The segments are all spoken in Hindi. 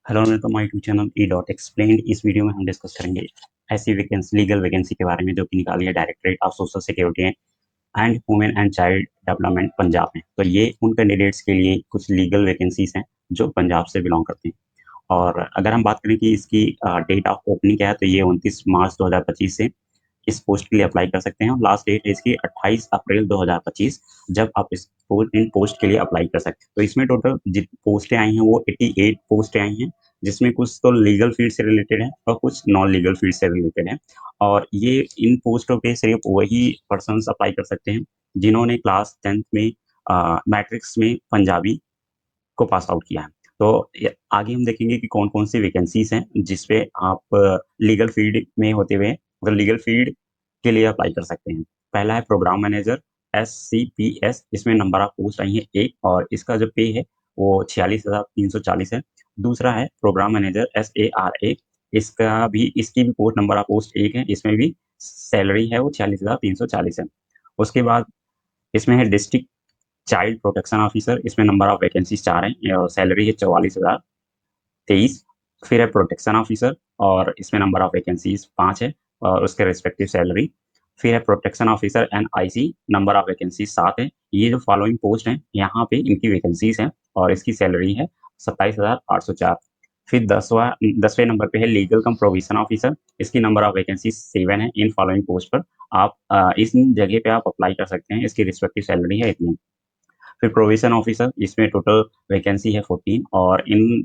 Hello welcome my YouTube channel E dot explained. इस वीडियो में हम डिस्कस करेंगे ऐसी वैकेंसी लीगल वैकेंसी के बारे में जो कि निकाली है directorate of social security and women and child development Punjab में। तो ये उन कैंडिडेट्स के लिए कुछ लीगल वैकेंसीज हैं जो पंजाब से बिलोंग करती हैं। और अगर हम बात करें कि इसकी डेट ऑफ ओपनिंग क्या है, तो ये 29 मार्च 2025 से इस पोस्ट के लिए अप्लाई कर सकते हैं और लास्ट डेट है इसकी 28 अप्रैल 2025, जब आप इन पोस्ट के लिए अप्लाई कर सकते हैं। तो इसमें टोटल जित पोस्टें आई हैं वो 88 पोस्टें आई हैं, जिसमें कुछ तो लीगल फील्ड से रिलेटेड है और कुछ नॉन लीगल फील्ड से रिलेटेड है। और ये इन पोस्टों पे सिर्फ वही पर्सन अप्लाई कर सकते हैं जिन्होंने क्लास 10th में मैट्रिक्स में पंजाबी को पास आउट किया है। तो आगे हम देखेंगे कि कौन कौन सी वैकेंसीज हैं जिसपे आप लीगल फील्ड में होते हुए मतलब लीगल फील्ड के लिए अप्लाई कर सकते हैं। पहला है प्रोग्राम मैनेजर SCPS। इसमें नंबर ऑफ पोस्ट आई है एक और इसका जो पे है वो 46,340 है। दूसरा है प्रोग्राम मैनेजर SARA। इसकी भी पोस्ट नंबर ऑफ पोस्ट एक है, इसमें भी सैलरी है वो 46,340 है। उसके बाद इसमें है डिस्ट्रिक्ट चाइल्ड प्रोटेक्शन ऑफिसर। इसमें नंबर ऑफ वैकेंसीज 4 हैं और सैलरी है 44,023। फिर है प्रोटेक्शन ऑफिसर और इसमें नंबर ऑफ वैकेंसीज 5 है और उसके रिस्पेक्टिव सैलरी। फिर है protection officer NIC, number of vacancies 7 है। ये जो फॉलोइंग पोस्ट हैं यहाँ पे इनकी वैकेंसीज हैं और इसकी सैलरी है 27,804। फिर 10वें नंबर पे है लीगल कम प्रोविजन ऑफिसर। इसकी नंबर ऑफ वैकेंसी 7 है। इन फॉलोइंग पोस्ट पर आप इस जगह पे आप अप्लाई कर सकते हैं। इसकी रिस्पेक्टिव सैलरी है इतनी। फिर प्रोविजन ऑफिसर, इसमें टोटल वैकेंसी है 14 और इन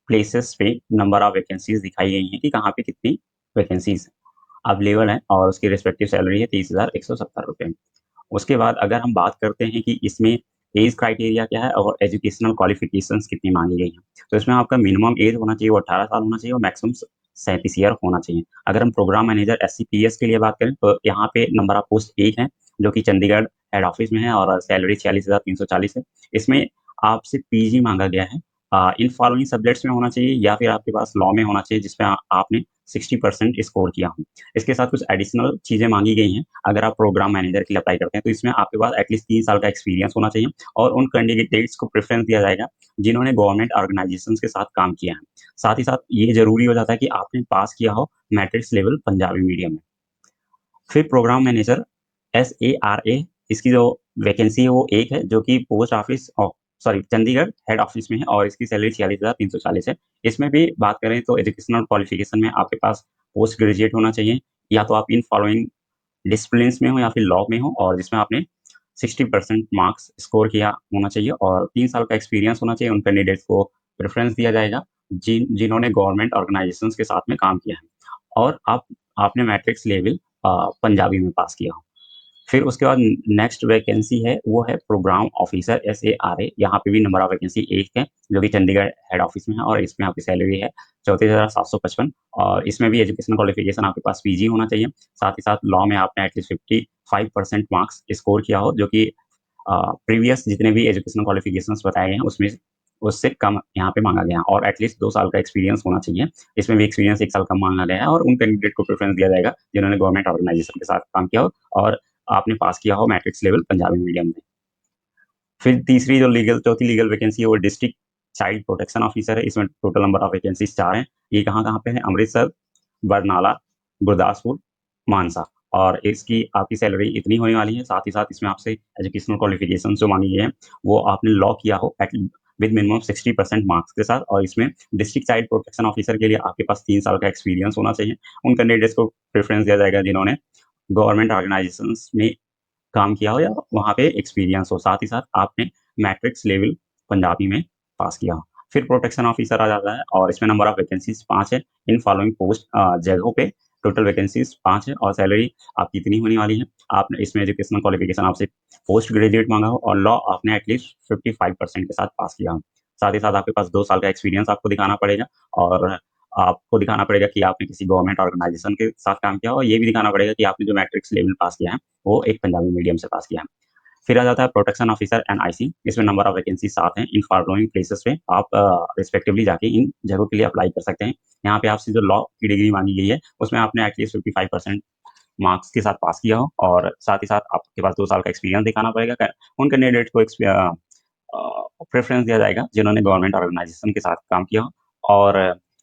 प्लेसेस पे नंबर ऑफ वैकेंसीज दिखाई गई हैं कि कहाँ पे कितनी वैकेंसीज अवेलेबल हैं और उसकी रिस्पेक्टिव सैलरी है 30,170 रुपये। उसके बाद अगर हम बात करते हैं कि इसमें एज क्राइटेरिया क्या है और एजुकेशनल क्वालिफिकेशंस कितनी मांगी गई हैं, तो इसमें आपका मिनिमम एज होना चाहिए वो 18 साल होना चाहिए और मैक्सिमम 37 ईयर होना चाहिए। अगर हम प्रोग्राम मैनेजर SCPS के लिए बात करें तो यहाँ पे नंबर ऑफ पोस्ट एक है जो कि चंडीगढ़ हेड ऑफिस में है और सैलरी 46,340 है। इसमें आपसे PG मांगा गया है। इन फॉलोइंग सब्जेक्ट्स में होना चाहिए या फिर आपके पास लॉ में होना चाहिए जिसमें आपने 60% स्कोर किया हो। इसके साथ कुछ एडिशनल चीज़ें मांगी गई हैं। अगर आप प्रोग्राम मैनेजर के लिए अप्लाई करते हैं तो इसमें आपके पास एटलीस्ट 3 साल का एक्सपीरियंस होना चाहिए और उन कैंडिडेट्स को प्रेफरेंस दिया जाएगा जिन्होंने गवर्नमेंट ऑर्गेनाइजेशंस के साथ काम किया है। साथ ही साथ ये ज़रूरी हो जाता है कि आपने पास किया हो मैट्रिक्स लेवल पंजाबी मीडियम में। फिर प्रोग्राम मैनेजर SARA, इसकी जो वैकेंसी है वो एक है जो कि post office sorry Chandigarh head office में है और इसकी सैलरी 46,340 है। इसमें भी बात करें तो एजुकेशनल क्वालिफिकेशन में आपके पास पोस्ट ग्रेजुएट होना चाहिए या तो आप इन फॉलोइंग डिसिप्लिन्स में हो या फिर लॉ में हो और जिसमें आपने 60% मार्क्स स्कोर किया होना चाहिए और 3 साल का एक्सपीरियंस होना चाहिए। उन कैंडिडेट्स को प्रेफ़रेंस दिया जाएगा जिन्होंने गवर्नमेंट ऑर्गेनाइजेशंस के साथ में काम किया है और आपने मैट्रिक्स लेवल पंजाबी में पास किया हो। फिर उसके बाद नेक्स्ट वैकेंसी है वो है प्रोग्राम ऑफिसर SARA। यहाँ पे भी नंबर ऑफ वैकेंसी एक है जो कि चंडीगढ़ हेड ऑफिस में है और इसमें आपकी सैलरी है 34,755 और इसमें भी एजुकेशन क्वालिफिकेशन आपके पास PG होना चाहिए। साथ ही साथ लॉ में आपने एटलीस्ट 55% मार्क्स स्कोर किया हो जो कि प्रीवियस जितने भी एजुकेशनल क्वालिफिकेशंस बताए गए हैं उसमें उससे कम यहाँ पे मांगा गया है और एटलीस्ट 2 साल का एक्सपीरियंस होना चाहिए। इसमें भी एक्सपीरियंस 1 साल कम मांगा गया है और उन कैंडिडेट को प्रेफ़रेंस दिया जाएगा जिन्होंने गवर्नमेंट ऑर्गेनाइजेशन के साथ काम किया हो और आपने पास किया हो मैट्रिक्स लेवल पंजाबी मीडियम में। फिर तीसरी जो चौथी लीगल वैकेंसी है वो डिस्ट्रिक्ट चाइल्ड प्रोटेक्शन ऑफिसर है। इसमें टोटल नंबर ऑफ वैकेंसीज 4 हैं। ये कहाँ-कहाँ पे है? अमृतसर, बरनाला, गुरदासपुर, मानसा और इसकी आपकी सैलरी इतनी होने वाली है। साथ ही साथ इसमें आपसे एजुकेशनल क्वालिफिकेशन जो मांगी गई है वो आपने लॉ किया हो एट विद मिनिमम 60% मार्क्स के साथ और इसमें डिस्ट्रिक्ट चाइल्ड प्रोटेक्शन ऑफिसर के लिए आपके पास 3 साल का एक्सपीरियंस होना चाहिए। उन कैंडिडेट्स को प्रेफ़रेंस दिया जाएगा जिन्होंने गवर्नमेंट ऑर्गेनाइजेशंस में काम किया हो या वहाँ पे एक्सपीरियंस हो। साथ ही साथ आपने मैट्रिक्स लेवल पंजाबी में पास किया हो। फिर प्रोटेक्शन ऑफिसर आ जाता है और इसमें नंबर ऑफ वैकेंसीज 5 है। इन फॉलोइंग पोस्ट जगहों पे टोटल वैकेंसीज 5 है और सैलरी आपकी इतनी होने वाली है। आपने इसमें एजुकेशनल क्वालिफिकेशन आपसे पोस्ट ग्रेजुएट मांगा हो और लॉ आपने एटलीस्ट 55% के साथ पास किया हो। साथ ही साथ आपके पास 2 साल का एक्सपीरियंस आपको दिखाना पड़ेगा और आपको दिखाना पड़ेगा कि आपने किसी गवर्नमेंट ऑर्गेनाइजेशन के साथ काम किया हो और ये भी दिखाना पड़ेगा कि आपने जो मैट्रिक्स लेवल पास किया है वो एक पंजाबी मीडियम से पास किया है। फिर आ जाता है प्रोटेक्शन ऑफिसर NIC। इसमें नंबर ऑफ वैकेंसी 7 हैं। इन फॉलोइंग प्लेसेस पे आप रिस्पेक्टिवली जाके इन जगहों के लिए अप्लाई कर सकते हैं। यहाँ पे आपसे जो लॉ की डिग्री मांगी गई है उसमें आपने एटलीस्ट 55% मार्क्स के साथ पास किया हो और साथ ही साथ आपके पास 2 साल का एक्सपीरियंस दिखाना पड़ेगा। उन कैंडिडेट को प्रेफ़रेंस दिया जाएगा जिन्होंने गवर्नमेंट ऑर्गेनाइजेशन के साथ काम किया हो और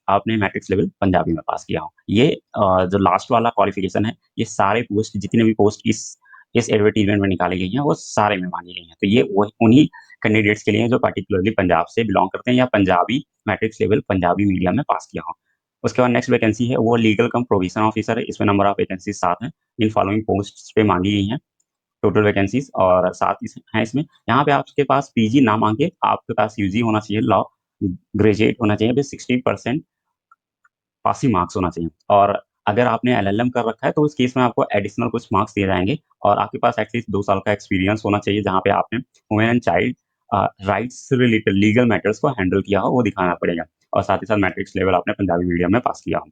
आपने मैट्रिक्स लेवल पंजाबी में पास किया हो। ये जो लास्ट वाला क्वालिफ़िकेशन है, ये सारे पोस्ट जितने भी पोस्ट इस एडवर्टाइज़मेंट में निकाली गई हैं, वो सारे में मांगी गई हैं। तो ये वही उन्हीं कैंडिडेट्स के लिए हैं जो पार्टिकुलरली पंजाब से बिलॉन्ग करते हैं या Punjabi matrix level Punjabi medium में पास किया हो। उसके बाद नेक्स्ट वैकेंसी है वो लीगल कम प्रोविज़न ऑफिसर है। इसमें नंबर ऑफ वैकेंसीज़ 7 हैं। इन फॉलोइंग पोस्ट्स पे मांगी गई हैं टोटल वैकेंसीज़ और 7 हैं इसमें। यहाँ पे आपके पास पीजी ना माँग के आपके पास यूजी होना चाहिए, लॉ ग्रेजुएट होना चाहिए विद 60% पासिंग मार्क्स होना चाहिए और अगर आपने एलएलएम कर रखा है तो उस केस में आपको एडिशनल कुछ मार्क्स दिए जाएँगे और आपके पास एटलीस्ट 2 साल का एक्सपीरियंस होना चाहिए जहाँ पे आपने वुमेन एंड चाइल्ड राइट्स से रिलेटेड लीगल मैटर्स को हैंडल किया हो, वो दिखाना पड़ेगा और साथ ही साथ मैट्रिक्स लेवल आपने पंजाबी मीडियम में पास किया हो।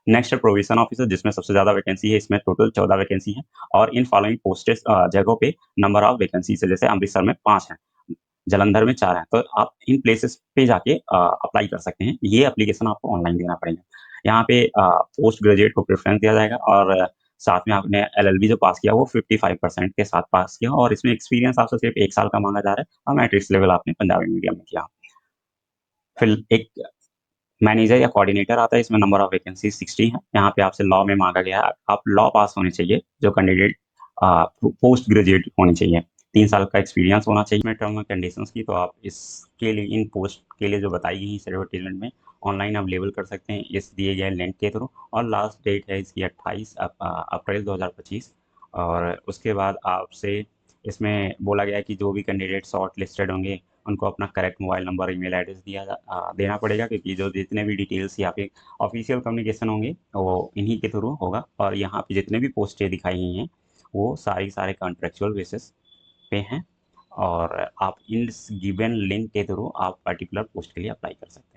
नेक्स्ट है प्रोविजन ऑफिसर जिसमें सबसे ज़्यादा वैकेंसी है, इसमें टोटल 14 वैकेंसी है और इन फॉलोइंग पोस्टेस जगहों पे नंबर ऑफ वैकेंसीज़ है, जैसे अमृतसर में 5 हैं, जालंधर में 4 हैं, तो आप इन प्लेसेस पे जाके अप्लाई कर सकते हैं। ये एप्लीकेशन आपको ऑनलाइन देना पड़ेगा। यहाँ पे पोस्ट ग्रेजुएट को प्रेफ़रेंस दिया जाएगा और साथ में आपने एलएलबी जो पास किया वो 55% के साथ पास किया और इसमें एक्सपीरियंस आपसे सिर्फ़ 1 साल का माँगा जा रहा है और मैट्रिक्स लेवल आपने पंजाबी मीडियम में किया। फिर एक मैनेजर या कोऑर्डिनेटर आता है, इसमें नंबर ऑफ वैकेंसी 60 है। यहाँ पे आपसे लॉ में माँगा गया है, आप लॉ पास होने चाहिए, जो कैंडिडेट पोस्ट ग्रेजुएट होनी चाहिए। 3 साल का एक्सपीरियंस होना चाहिए। इसमें टर्म एंड कंडीशंस की तो आप इसके लिए इन पोस्ट के लिए जो बताई गई है इस एडवर्टाइज़मेंट में ऑनलाइन अवेलेबल कर सकते हैं इस दिए गए लिंक के थ्रू और लास्ट डेट है इसकी 28 अप्रैल 2025 और उसके बाद आपसे इसमें बोला गया है कि जो भी कैंडिडेट शॉर्ट लिस्टेड होंगे उनको अपना correct mobile number, email address देना पड़ेगा क्योंकि जो जितने भी डिटेल्स या फिर ऑफ़िशियल कम्युनिकेशन होंगे, वो इन्हीं के थ्रू होगा और यहाँ पे जितने भी पोस्टें दिखाई गई हैं, वो सारे कॉन्ट्रैक्चुअल बेसिस पे हैं और आप इस गिवन लिंक के थ्रू आप पर्टिकुलर पोस्ट के लिए अप्लाई कर सकते हैं।